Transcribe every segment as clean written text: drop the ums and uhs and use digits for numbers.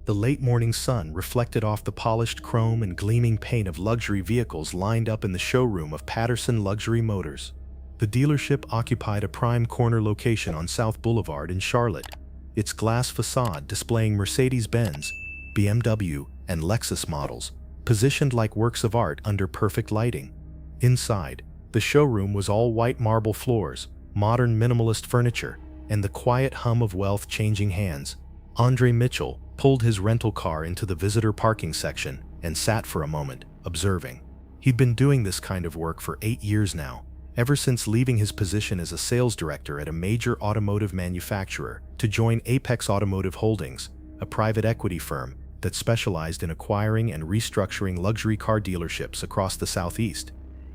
The late morning sun reflected off the polished chrome and gleaming paint of luxury vehicles lined up in the showroom of Patterson Luxury Motors. The dealership occupied a prime corner location on South Boulevard in Charlotte, its glass facade displaying Mercedes-Benz, BMW, and Lexus models, positioned like works of art under perfect lighting. Inside, the showroom was all white marble floors, modern minimalist furniture, and the quiet hum of wealth changing hands. Andre Mitchell pulled his rental car into the visitor parking section and sat for a moment, observing. He'd been doing this kind of work for 8 years now, ever since leaving his position as a sales director at a major automotive manufacturer to join Apex Automotive Holdings, a private equity firm that specialized in acquiring and restructuring luxury car dealerships across the Southeast.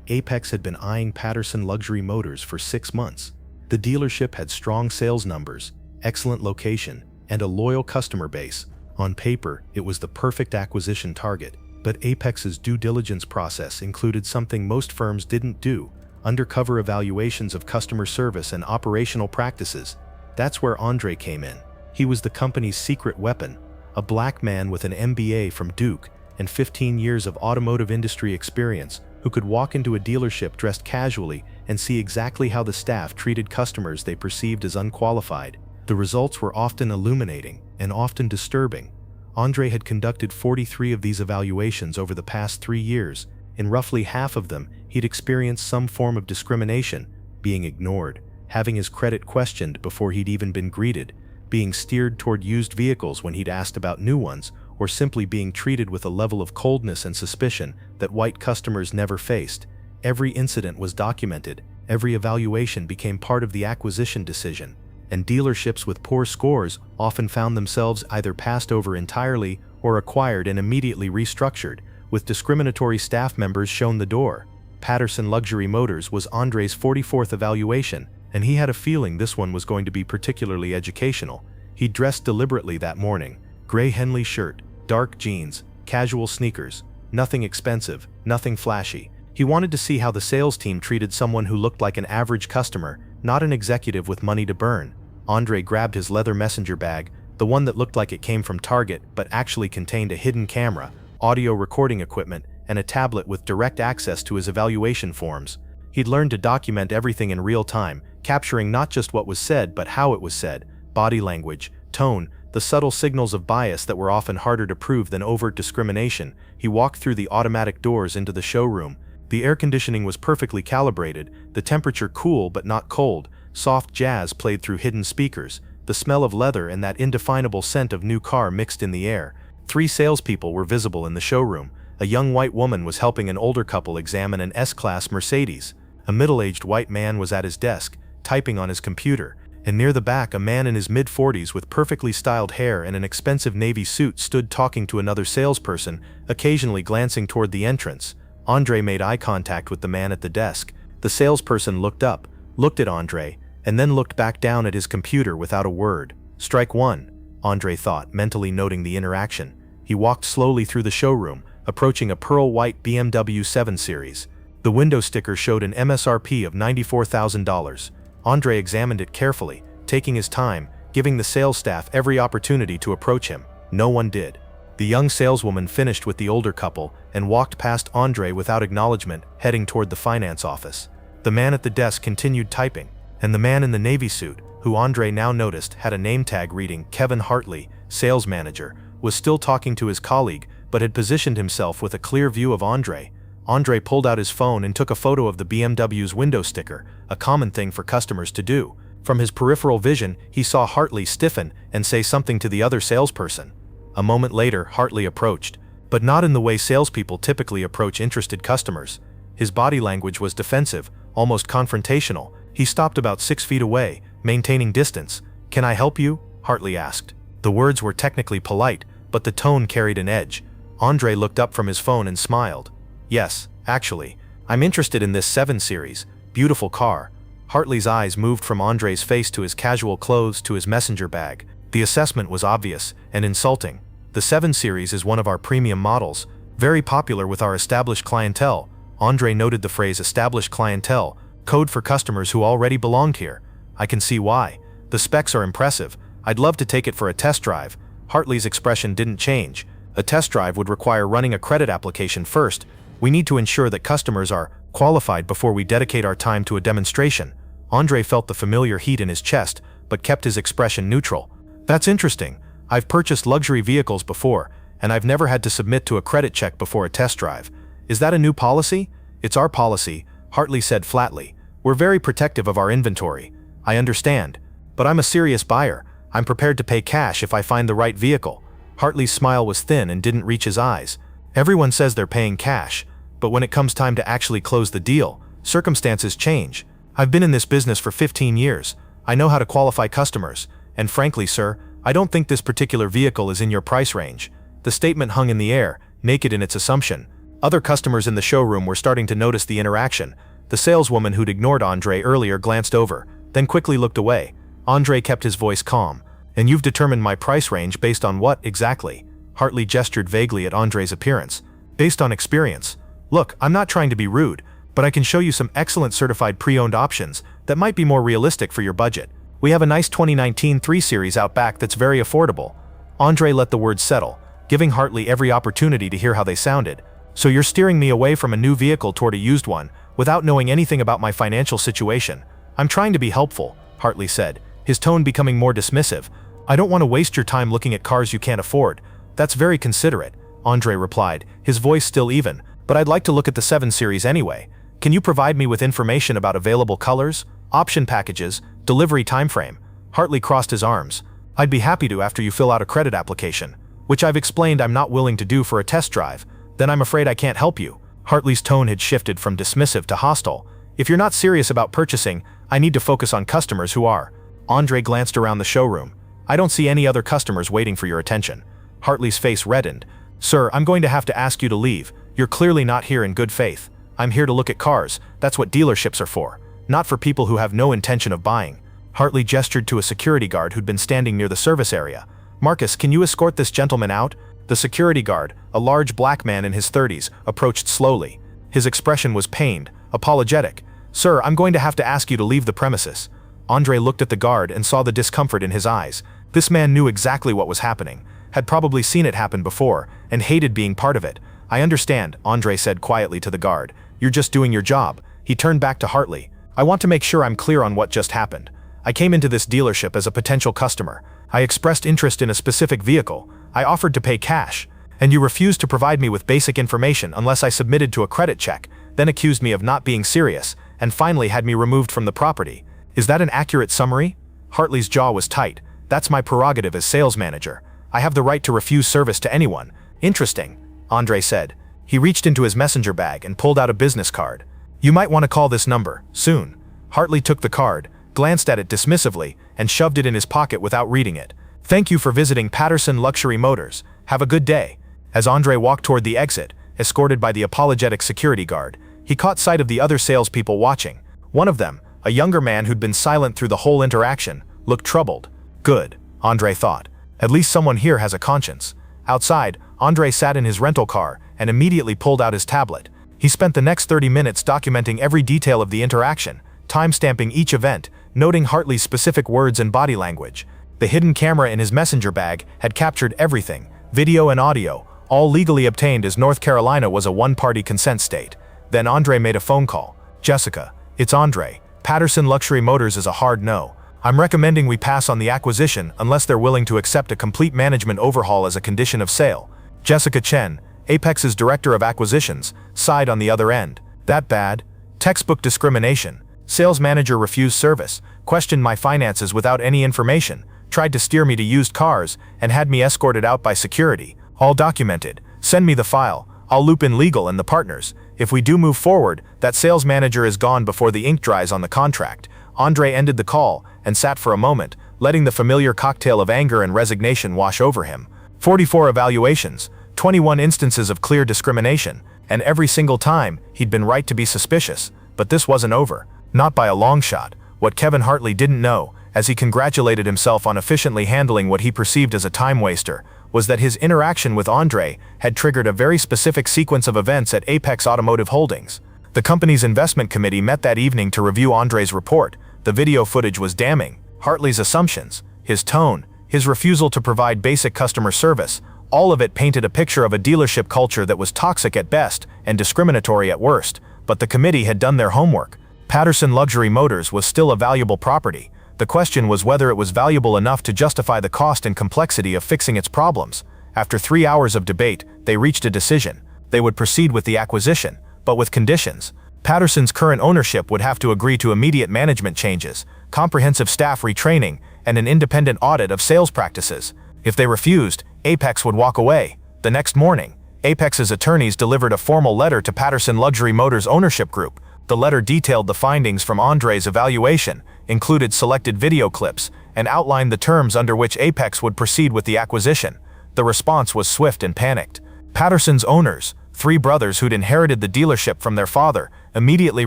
Apex had been eyeing Patterson Luxury Motors for 6 months. The dealership had strong sales numbers, excellent location, and a loyal customer base. On paper, it was the perfect acquisition target, but Apex's due diligence process included something most firms didn't do: undercover evaluations of customer service and operational practices. That's where Andre came in. He was the company's secret weapon, a black man with an MBA from Duke and 15 years of automotive industry experience who could walk into a dealership dressed casually and see exactly how the staff treated customers they perceived as unqualified. The results were often illuminating and often disturbing. Andre had conducted 43 of these evaluations over the past 3 years. In roughly half of them, he'd experienced some form of discrimination, being ignored, having his credit questioned before he'd even been greeted, being steered toward used vehicles when he'd asked about new ones, or simply being treated with a level of coldness and suspicion that white customers never faced. Every incident was documented, every evaluation became part of the acquisition decision, and dealerships with poor scores often found themselves either passed over entirely or acquired and immediately restructured, with discriminatory staff members shown the door. Patterson Luxury Motors was Andre's 44th evaluation, and he had a feeling this one was going to be particularly educational. He dressed deliberately that morning: gray Henley shirt, dark jeans, casual sneakers, nothing expensive, nothing flashy. He wanted to see how the sales team treated someone who looked like an average customer, not an executive with money to burn. Andre grabbed his leather messenger bag, the one that looked like it came from Target but actually contained a hidden camera, audio recording equipment, and a tablet with direct access to his evaluation forms. He'd learned to document everything in real time, capturing not just what was said but how it was said, body language, tone, the subtle signals of bias that were often harder to prove than overt discrimination. He walked through the automatic doors into the showroom. The air conditioning was perfectly calibrated, the temperature cool but not cold. Soft jazz played through hidden speakers, the smell of leather and that indefinable scent of new car mixed in the air. 3 salespeople were visible in the showroom. A young white woman was helping an older couple examine an S-Class Mercedes. A middle-aged white man was at his desk, typing on his computer, and near the back a man in his mid-40s with perfectly styled hair and an expensive navy suit stood talking to another salesperson, occasionally glancing toward the entrance. Andre made eye contact with the man at the desk. The salesperson looked up, looked at Andre, and then looked back down at his computer without a word. Strike one, Andre thought, mentally noting the interaction. He walked slowly through the showroom, approaching a pearl-white BMW 7 Series. The window sticker showed an MSRP of $94,000. Andre examined it carefully, taking his time, giving the sales staff every opportunity to approach him. No one did. The young saleswoman finished with the older couple and walked past Andre without acknowledgement, heading toward the finance office. The man at the desk continued typing, and the man in the navy suit, who Andre now noticed had a name tag reading Kevin Hartley, sales manager, was still talking to his colleague but had positioned himself with a clear view of Andre. Andre pulled out his phone and took a photo of the BMW's window sticker, a common thing for customers to do. From his peripheral vision, he saw Hartley stiffen and say something to the other salesperson. A moment later, Hartley approached, but not in the way salespeople typically approach interested customers. His body language was defensive, almost confrontational. He stopped about 6 feet away, maintaining distance. "Can I help you?" Hartley asked. The words were technically polite, but the tone carried an edge. Andre looked up from his phone and smiled. "Yes, actually, I'm interested in this 7 Series. Beautiful car." Hartley's eyes moved from Andre's face to his casual clothes to his messenger bag. The assessment was obvious and insulting. "The 7 Series is one of our premium models, very popular with our established clientele." Andre noted the phrase established clientele, code for customers who already belonged here. "I can see why. The specs are impressive. I'd love to take it for a test drive." Hartley's expression didn't change. A test drive would require running a credit application first. We need to ensure that customers are qualified before we dedicate our time to a demonstration. Andre felt the familiar heat in his chest, but kept his expression neutral. That's interesting. I've purchased luxury vehicles before, and I've never had to submit to a credit check before a test drive. Is that a new policy? It's our policy, Hartley said flatly. We're very protective of our inventory. I understand. But I'm a serious buyer. I'm prepared to pay cash if I find the right vehicle. Hartley's smile was thin and didn't reach his eyes. Everyone says they're paying cash, but when it comes time to actually close the deal, circumstances change. I've been in this business for 15 years. I know how to qualify customers, and frankly, sir, I don't think this particular vehicle is in your price range. The statement hung in the air, naked in its assumption. Other customers in the showroom were starting to notice the interaction. The saleswoman who'd ignored Andre earlier glanced over, then quickly looked away. Andre kept his voice calm. And you've determined my price range based on what, exactly? Hartley gestured vaguely at Andre's appearance. Based on experience. Look, I'm not trying to be rude, but I can show you some excellent certified pre-owned options that might be more realistic for your budget. We have a nice 2019 3 Series out back that's very affordable. Andre let the words settle, giving Hartley every opportunity to hear how they sounded. So you're steering me away from a new vehicle toward a used one, without knowing anything about my financial situation. I'm trying to be helpful, Hartley said, his tone becoming more dismissive. I don't want to waste your time looking at cars you can't afford. That's very considerate, Andre replied, his voice still even, but I'd like to look at the 7 Series anyway. Can you provide me with information about available colors, option packages, delivery timeframe? Hartley crossed his arms. I'd be happy to after you fill out a credit application, which I've explained I'm not willing to do for a test drive. Then I'm afraid I can't help you. Hartley's tone had shifted from dismissive to hostile. If you're not serious about purchasing, I need to focus on customers who are. Andre glanced around the showroom. I don't see any other customers waiting for your attention. Hartley's face reddened. Sir, I'm going to have to ask you to leave. You're clearly not here in good faith. I'm here to look at cars. That's what dealerships are for. Not for people who have no intention of buying. Hartley gestured to a security guard who'd been standing near the service area. Marcus, can you escort this gentleman out? The security guard, a large black man in his 30s, approached slowly. His expression was pained, apologetic. Sir, I'm going to have to ask you to leave the premises. Andre looked at the guard and saw the discomfort in his eyes. This man knew exactly what was happening, had probably seen it happen before, and hated being part of it. I understand, Andre said quietly to the guard. You're just doing your job. He turned back to Hartley. I want to make sure I'm clear on what just happened. I came into this dealership as a potential customer. I expressed interest in a specific vehicle. I offered to pay cash, and you refused to provide me with basic information unless I submitted to a credit check, then accused me of not being serious, and finally had me removed from the property. Is that an accurate summary? Hartley's jaw was tight. That's my prerogative as sales manager. I have the right to refuse service to anyone. Interesting, Andre said. He reached into his messenger bag and pulled out a business card. You might want to call this number, soon. Hartley took the card, glanced at it dismissively, and shoved it in his pocket without reading it. Thank you for visiting Patterson Luxury Motors. Have a good day. As Andre walked toward the exit, escorted by the apologetic security guard, he caught sight of the other salespeople watching. One of them, a younger man who'd been silent through the whole interaction, looked troubled. Good, Andre thought. At least someone here has a conscience. Outside, Andre sat in his rental car and immediately pulled out his tablet. He spent the next 30 minutes documenting every detail of the interaction, time-stamping each event, noting Hartley's specific words and body language. The hidden camera in his messenger bag had captured everything, video and audio, all legally obtained as North Carolina was a one-party consent state. Then Andre made a phone call. Jessica, it's Andre. Patterson Luxury Motors is a hard no. I'm recommending we pass on the acquisition unless they're willing to accept a complete management overhaul as a condition of sale. Jessica Chen, Apex's director of acquisitions, sighed on the other end. That bad? Textbook discrimination. Sales manager refused service, questioned my finances without any information, tried to steer me to used cars, and had me escorted out by security. All documented. Send me the file. I'll loop in legal and the partners. If we do move forward, that sales manager is gone before the ink dries on the contract. Andre ended the call and sat for a moment, letting the familiar cocktail of anger and resignation wash over him. 44 evaluations, 21 instances of clear discrimination, and every single time he'd been right to be suspicious. But this wasn't over. Not by a long shot. What Kevin Hartley didn't know, as he congratulated himself on efficiently handling what he perceived as a time waster, was that his interaction with Andre had triggered a very specific sequence of events at Apex Automotive Holdings. The company's investment committee met that evening to review Andre's report. The video footage was damning. Hartley's assumptions, his tone, his refusal to provide basic customer service, all of it painted a picture of a dealership culture that was toxic at best and discriminatory at worst. But the committee had done their homework. Patterson Luxury Motors was still a valuable property. The question was whether it was valuable enough to justify the cost and complexity of fixing its problems. After 3 hours of debate, they reached a decision. They would proceed with the acquisition, but with conditions. Patterson's current ownership would have to agree to immediate management changes, comprehensive staff retraining, and an independent audit of sales practices. If they refused, Apex would walk away. The next morning, Apex's attorneys delivered a formal letter to Patterson Luxury Motors ownership group. The letter detailed the findings from Andre's evaluation, included selected video clips, and outlined the terms under which Apex would proceed with the acquisition. The response was swift and panicked. Patterson's owners, 3 brothers who'd inherited the dealership from their father, immediately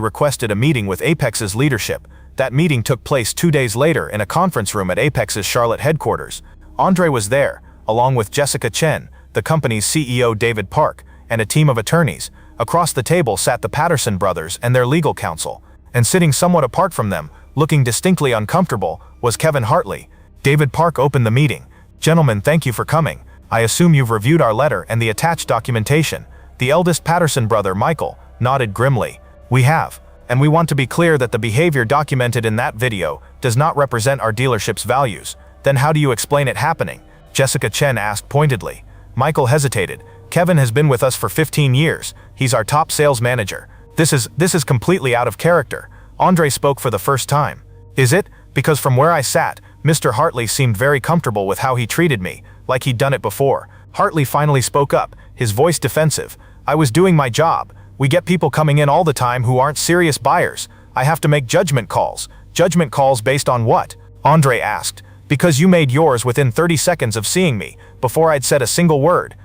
requested a meeting with Apex's leadership. That meeting took place 2 days later in a conference room at Apex's Charlotte headquarters. Andre was there, along with Jessica Chen, the company's CEO David Park, and a team of attorneys. Across the table sat the Patterson brothers and their legal counsel, and sitting somewhat apart from them, looking distinctly uncomfortable, was Kevin Hartley. David Park opened the meeting. "Gentlemen, thank you for coming. I assume you've reviewed our letter and the attached documentation." The eldest Patterson brother, Michael, nodded grimly. "We have, and we want to be clear that the behavior documented in that video does not represent our dealership's values." "Then how do you explain it happening?" Jessica Chen asked pointedly. Michael hesitated. "Kevin has been with us for 15 years. He's our top sales manager. This is completely out of character." Andre spoke for the first time. "Is it? Because from where I sat, Mr. Hartley seemed very comfortable with how he treated me, like he'd done it before." Hartley finally spoke up, his voice defensive. "I was doing my job. We get people coming in all the time who aren't serious buyers. I have to make judgment calls." "Judgment calls based on what?" Andre asked. "Because you made yours within 30 seconds of seeing me, before I'd said a single word."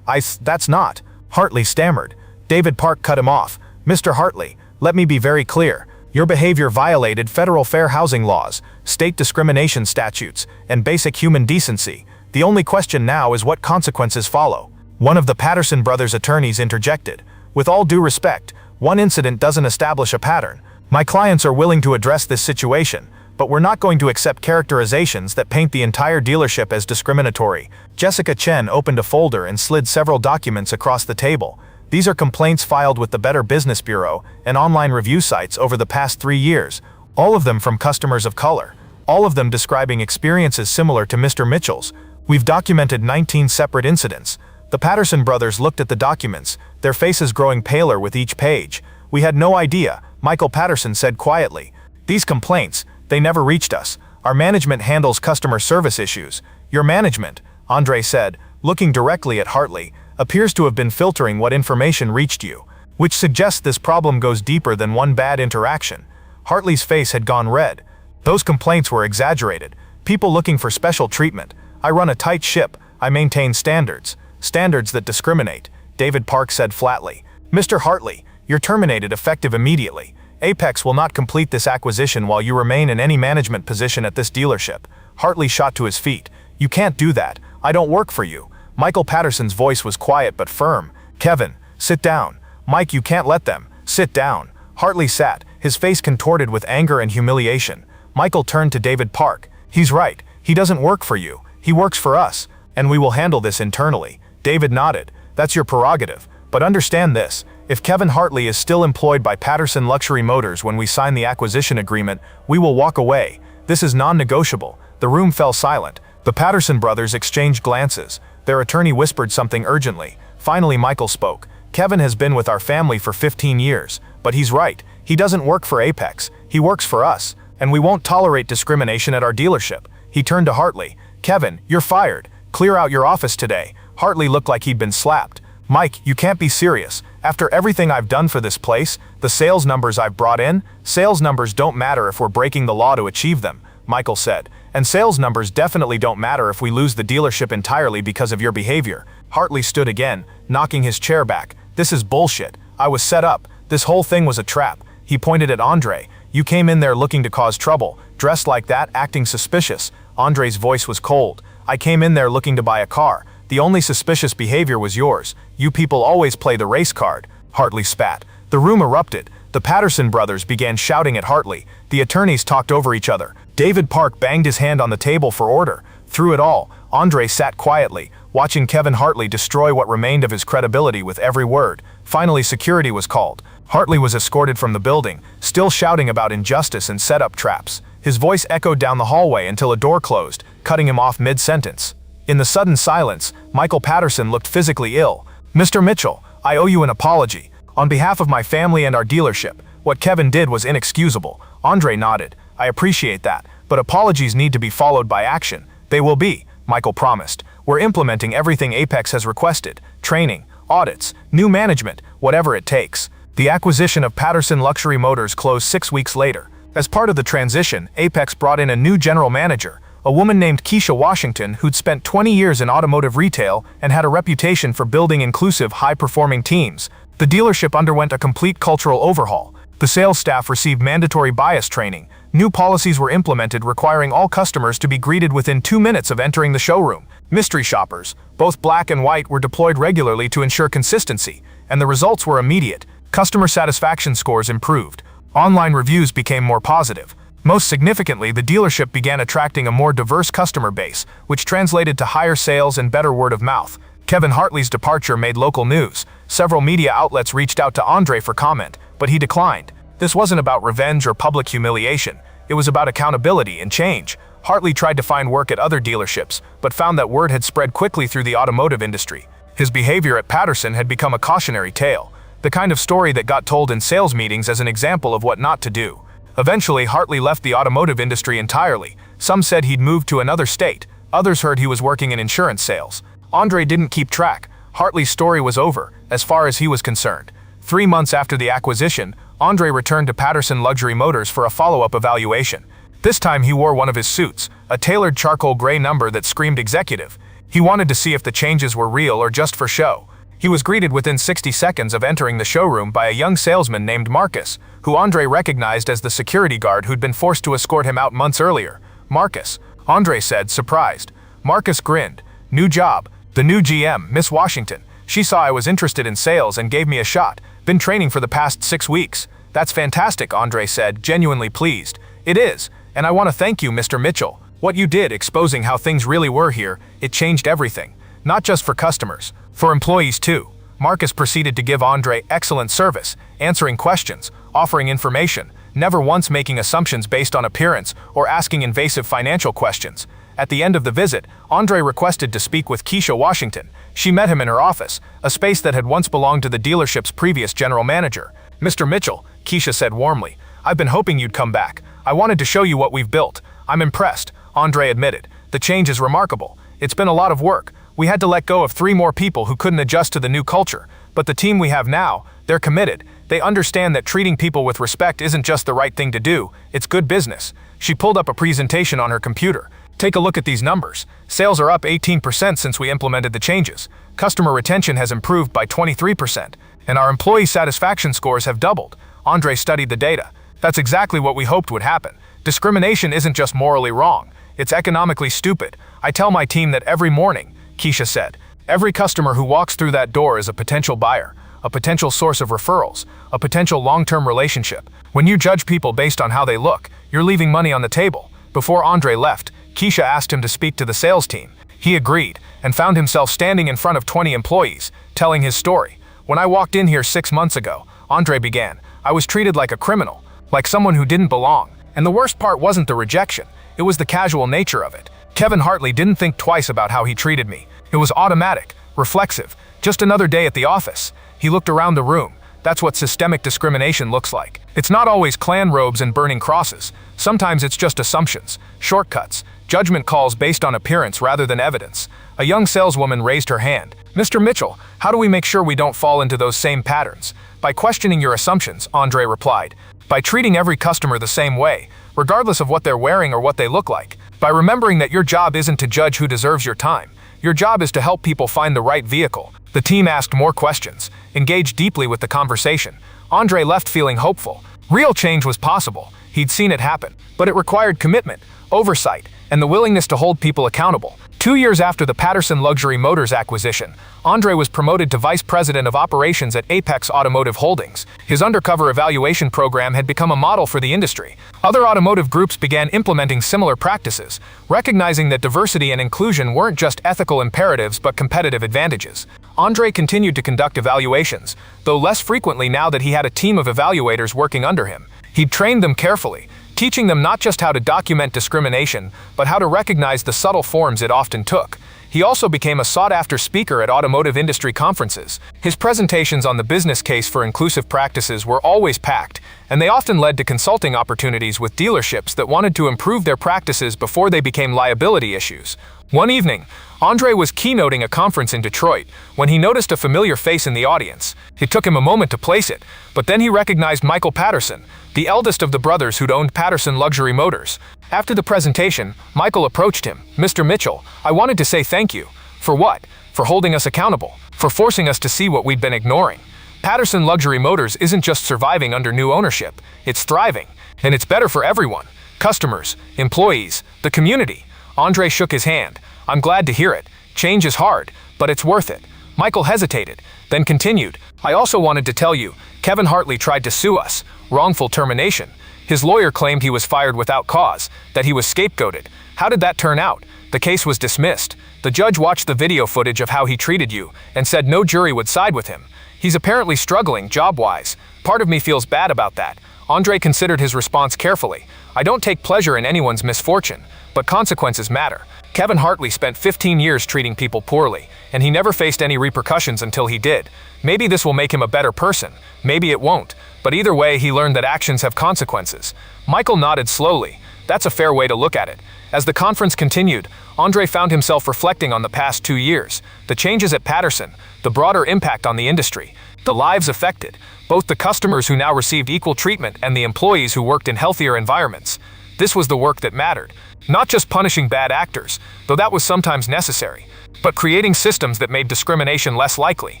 That's not." Hartley stammered. David Park cut him off. "Mr. Hartley, let me be very clear. Your behavior violated federal fair housing laws, state discrimination statutes, and basic human decency. The only question now is what consequences follow." One of the Patterson brothers' attorneys interjected. "With all due respect, one incident doesn't establish a pattern. My clients are willing to address this situation, but we're not going to accept characterizations that paint the entire dealership as discriminatory." Jessica Chen opened a folder and slid several documents across the table. "These are complaints filed with the Better Business Bureau and online review sites over the past 3 years, all of them from customers of color, all of them describing experiences similar to Mr. Mitchell's. We've documented 19 separate incidents." The Patterson brothers looked at the documents, their faces growing paler with each page. "We had no idea," Michael Patterson said quietly. "These complaints, they never reached us. Our management handles customer service issues." "Your management," Andre said, looking directly at Hartley, "appears to have been filtering what information reached you, which suggests this problem goes deeper than one bad interaction." Hartley's face had gone red. "Those complaints were exaggerated. People looking for special treatment. I run a tight ship. I maintain standards. Standards that discriminate," David Park said flatly. "Mr. Hartley, you're terminated effective immediately. Apex will not complete this acquisition while you remain in any management position at this dealership." Hartley shot to his feet. "You can't do that. I don't work for you." Michael Patterson's voice was quiet but firm. "Kevin, sit down." "Mike, you can't let them." "Sit down." Hartley sat, his face contorted with anger and humiliation. Michael turned to David Park. "He's right. He doesn't work for you. He works for us, and we will handle this internally." David nodded. "That's your prerogative. But understand this. If Kevin Hartley is still employed by Patterson Luxury Motors when we sign the acquisition agreement, we will walk away. This is non-negotiable." The room fell silent. The Patterson brothers exchanged glances. Their attorney whispered something urgently. Finally, Michael spoke. "Kevin has been with our family for 15 years, but he's right. He doesn't work for Apex. He works for us, and we won't tolerate discrimination at our dealership." He turned to Hartley. "Kevin, you're fired. Clear out your office today." Hartley looked like he'd been slapped. "Mike, you can't be serious. After everything I've done for this place, the sales numbers I've brought in, sales numbers don't matter if we're breaking the law to achieve them," Michael said. "And sales numbers definitely don't matter if we lose the dealership entirely because of your behavior." Hartley stood again, knocking his chair back. "This is bullshit. I was set up. This whole thing was a trap." He pointed at Andre. "You came in there looking to cause trouble, dressed like that, acting suspicious." Andre's voice was cold. "I came in there looking to buy a car. The only suspicious behavior was yours. You people always play the race card." Hartley spat. The room erupted. The Patterson brothers began shouting at Hartley. The attorneys talked over each other. David Park banged his hand on the table for order. Through it all, Andre sat quietly, watching Kevin Hartley destroy what remained of his credibility with every word. Finally, security was called. Hartley was escorted from the building, still shouting about injustice and set-up traps. His voice echoed down the hallway until a door closed, cutting him off mid-sentence. In the sudden silence, Michael Patterson looked physically ill. "Mr. Mitchell, I owe you an apology. On behalf of my family and our dealership, what Kevin did was inexcusable." Andre nodded. "I appreciate that, but apologies need to be followed by action." "They will be," Michael promised. "We're implementing everything Apex has requested: training, audits, new management, whatever it takes." The acquisition of Patterson Luxury Motors closed 6 weeks later. As part of the transition, Apex brought in a new general manager, a woman named Keisha Washington, who'd spent 20 years in automotive retail and had a reputation for building inclusive, high-performing teams. The dealership underwent a complete cultural overhaul. The sales staff received mandatory bias training. New policies were implemented requiring all customers to be greeted within 2 minutes of entering the showroom. Mystery shoppers, both black and white, were deployed regularly to ensure consistency, and the results were immediate. Customer satisfaction scores improved. Online reviews became more positive. Most significantly, the dealership began attracting a more diverse customer base, which translated to higher sales and better word of mouth. Kevin Hartley's departure made local news. Several media outlets reached out to Andre for comment, but he declined. This wasn't about revenge or public humiliation. It was about accountability and change. Hartley tried to find work at other dealerships, but found that word had spread quickly through the automotive industry. His behavior at Patterson had become a cautionary tale, the kind of story that got told in sales meetings as an example of what not to do. Eventually, Hartley left the automotive industry entirely. Some said he'd moved to another state. Others heard he was working in insurance sales. Andre didn't keep track. Hartley's story was over, as far as he was concerned. 3 months after the acquisition, Andre returned to Patterson Luxury Motors for a follow-up evaluation. This time he wore one of his suits, a tailored charcoal gray number that screamed executive. He wanted to see if the changes were real or just for show. He was greeted within 60 seconds of entering the showroom by a young salesman named Marcus, who Andre recognized as the security guard who'd been forced to escort him out months earlier. "Marcus," Andre said, surprised. Marcus grinned. "New job. The new GM, Miss Washington. She saw I was interested in sales and gave me a shot. Been training for the past 6 weeks." "That's fantastic," Andre said, genuinely pleased. "It is, and I want to thank you, Mr. Mitchell. What you did, exposing how things really were here, it changed everything. Not just for customers, for employees too." Marcus proceeded to give Andre excellent service, answering questions, offering information, never once making assumptions based on appearance or asking invasive financial questions. At the end of the visit, Andre requested to speak with Keisha Washington. She met him in her office, a space that had once belonged to the dealership's previous general manager. "Mr. Mitchell," Keisha said warmly, "I've been hoping you'd come back. I wanted to show you what we've built." "I'm impressed," Andre admitted. "The change is remarkable. It's been a lot of work. We had to let go of 3 more people who couldn't adjust to the new culture. But the team we have now, they're committed. They understand that treating people with respect isn't just the right thing to do, it's good business." She pulled up a presentation on her computer. "Take a look at these numbers. Sales are up 18% since we implemented the changes. Customer retention has improved by 23%. And our employee satisfaction scores have doubled." Andre studied the data. "That's exactly what we hoped would happen. Discrimination isn't just morally wrong, it's economically stupid. I tell my team that every morning," Keisha said. "Every customer who walks through that door is a potential buyer, a potential source of referrals, a potential long-term relationship. When you judge people based on how they look, you're leaving money on the table." Before Andre left, Keisha asked him to speak to the sales team. He agreed, and found himself standing in front of 20 employees, telling his story. "When I walked in here 6 months ago," Andre began, "I was treated like a criminal, like someone who didn't belong. And the worst part wasn't the rejection, it was the casual nature of it. Kevin Hartley didn't think twice about how he treated me. It was automatic, reflexive, just another day at the office." He looked around the room. "That's what systemic discrimination looks like. It's not always clan robes and burning crosses. Sometimes it's just assumptions, shortcuts, judgment calls based on appearance rather than evidence." A young saleswoman raised her hand. "Mr. Mitchell, how do we make sure we don't fall into those same patterns?" "By questioning your assumptions," Andre replied. "By treating every customer the same way, regardless of what they're wearing or what they look like. By remembering that your job isn't to judge who deserves your time. Your job is to help people find the right vehicle." The team asked more questions, engaged deeply with the conversation. Andre left feeling hopeful. Real change was possible. He'd seen it happen, but it required commitment, oversight, and the willingness to hold people accountable. 2 years after the Patterson Luxury Motors acquisition, Andre was promoted to Vice President of Operations at Apex Automotive Holdings. His undercover evaluation program had become a model for the industry. Other automotive groups began implementing similar practices, recognizing that diversity and inclusion weren't just ethical imperatives but competitive advantages. Andre continued to conduct evaluations, though less frequently now that he had a team of evaluators working under him. He'd trained them carefully, teaching them not just how to document discrimination, but how to recognize the subtle forms it often took. He also became a sought-after speaker at automotive industry conferences. His presentations on the business case for inclusive practices were always packed, and they often led to consulting opportunities with dealerships that wanted to improve their practices before they became liability issues. One evening, Andre was keynoting a conference in Detroit when he noticed a familiar face in the audience. It took him a moment to place it, but then he recognized Michael Patterson, the eldest of the brothers who'd owned Patterson Luxury Motors. After the presentation, Michael approached him. "Mr. Mitchell, I wanted to say thank you." "For what?" "For holding us accountable. For forcing us to see what we'd been ignoring. Patterson Luxury Motors isn't just surviving under new ownership, it's thriving. And it's better for everyone. Customers, employees, the community." Andre shook his hand. "I'm glad to hear it. Change is hard, but it's worth it." Michael hesitated, then continued. "I also wanted to tell you, Kevin Hartley tried to sue us. Wrongful termination. His lawyer claimed he was fired without cause, that he was scapegoated. How did that turn out? The case was dismissed. The judge watched the video footage of how he treated you and said no jury would side with him. He's apparently struggling job-wise. Part of me feels bad about that." Andre considered his response carefully. "I don't take pleasure in anyone's misfortune, but consequences matter. Kevin Hartley spent 15 years treating people poorly, and he never faced any repercussions until he did. Maybe this will make him a better person, maybe it won't, but either way he learned that actions have consequences." Michael nodded slowly. That's a fair way to look at it. As the conference continued, Andre found himself reflecting on the past 2 years, the changes at Patterson, the broader impact on the industry, the lives affected, both the customers who now received equal treatment and the employees who worked in healthier environments. This was the work that mattered. Not just punishing bad actors, though that was sometimes necessary, but creating systems that made discrimination less likely,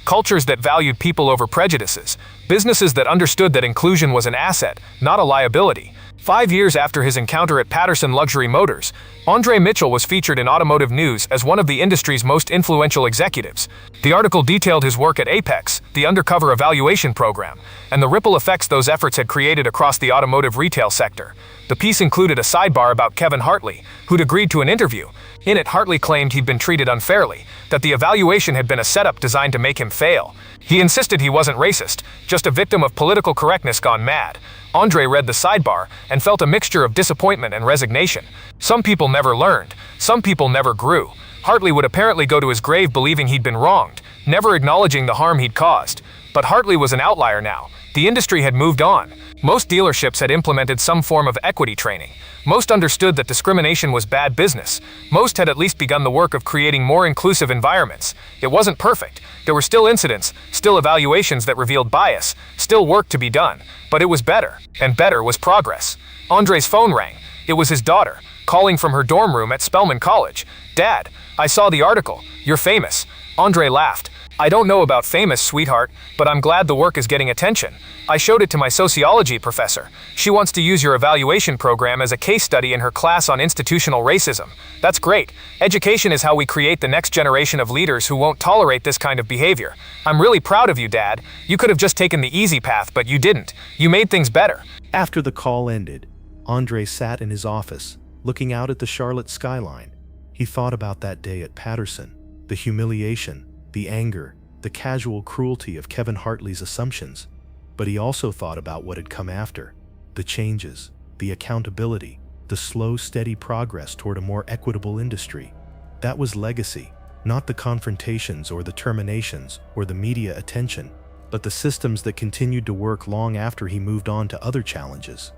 cultures that valued people over prejudices, businesses that understood that inclusion was an asset, not a liability. 5 years after his encounter at Patterson Luxury Motors, Andre Mitchell was featured in automotive news as one of the industry's most influential executives. The article detailed his work at Apex, the undercover evaluation program, and the ripple effects those efforts had created across the automotive retail sector. The piece included a sidebar about Kevin Hartley, who'd agreed to an interview. In it, Hartley claimed he'd been treated unfairly, that the evaluation had been a setup designed to make him fail. He insisted he wasn't racist, just a victim of political correctness gone mad. Andre read the sidebar and felt a mixture of disappointment and resignation. Some people never learned, some people never grew. Hartley would apparently go to his grave believing he'd been wronged, never acknowledging the harm he'd caused. But Hartley was an outlier now. The industry had moved on. Most dealerships had implemented some form of equity training. Most understood that discrimination was bad business. Most had at least begun the work of creating more inclusive environments. It wasn't perfect. There were still incidents, still evaluations that revealed bias, still work to be done. But it was better, and better was progress. Andre's phone rang. It was his daughter, calling from her dorm room at Spelman College. "Dad, I saw the article. You're famous." Andre laughed. "I don't know about famous, sweetheart, but I'm glad the work is getting attention. I showed it to my sociology professor. She wants to use your evaluation program as a case study in her class on institutional racism. That's great. Education is how we create the next generation of leaders who won't tolerate this kind of behavior. I'm really proud of you, Dad. You could have just taken the easy path, but you didn't. You made things better." After the call ended, Andre sat in his office, looking out at the Charlotte skyline. He thought about that day at Patterson, the humiliation, the anger, the casual cruelty of Kevin Hartley's assumptions. But he also thought about what had come after, the changes, the accountability, the slow, steady progress toward a more equitable industry. That was legacy, not the confrontations or the terminations or the media attention, but the systems that continued to work long after he moved on to other challenges.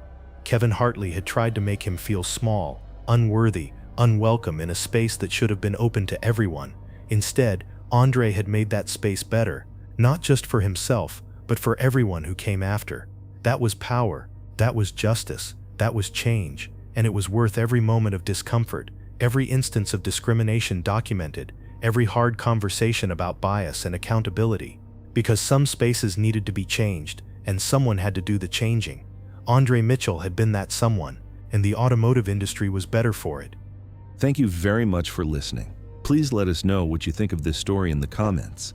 Kevin Hartley had tried to make him feel small, unworthy, unwelcome in a space that should have been open to everyone. Instead, Andre had made that space better, not just for himself, but for everyone who came after. That was power, that was justice, that was change, and it was worth every moment of discomfort, every instance of discrimination documented, every hard conversation about bias and accountability. Because some spaces needed to be changed, and someone had to do the changing. Andre Mitchell had been that someone, and the automotive industry was better for it. Thank you very much for listening. Please let us know what you think of this story in the comments.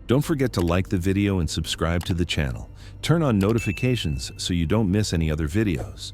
Don't forget to like the video and subscribe to the channel. Turn on notifications so you don't miss any other videos.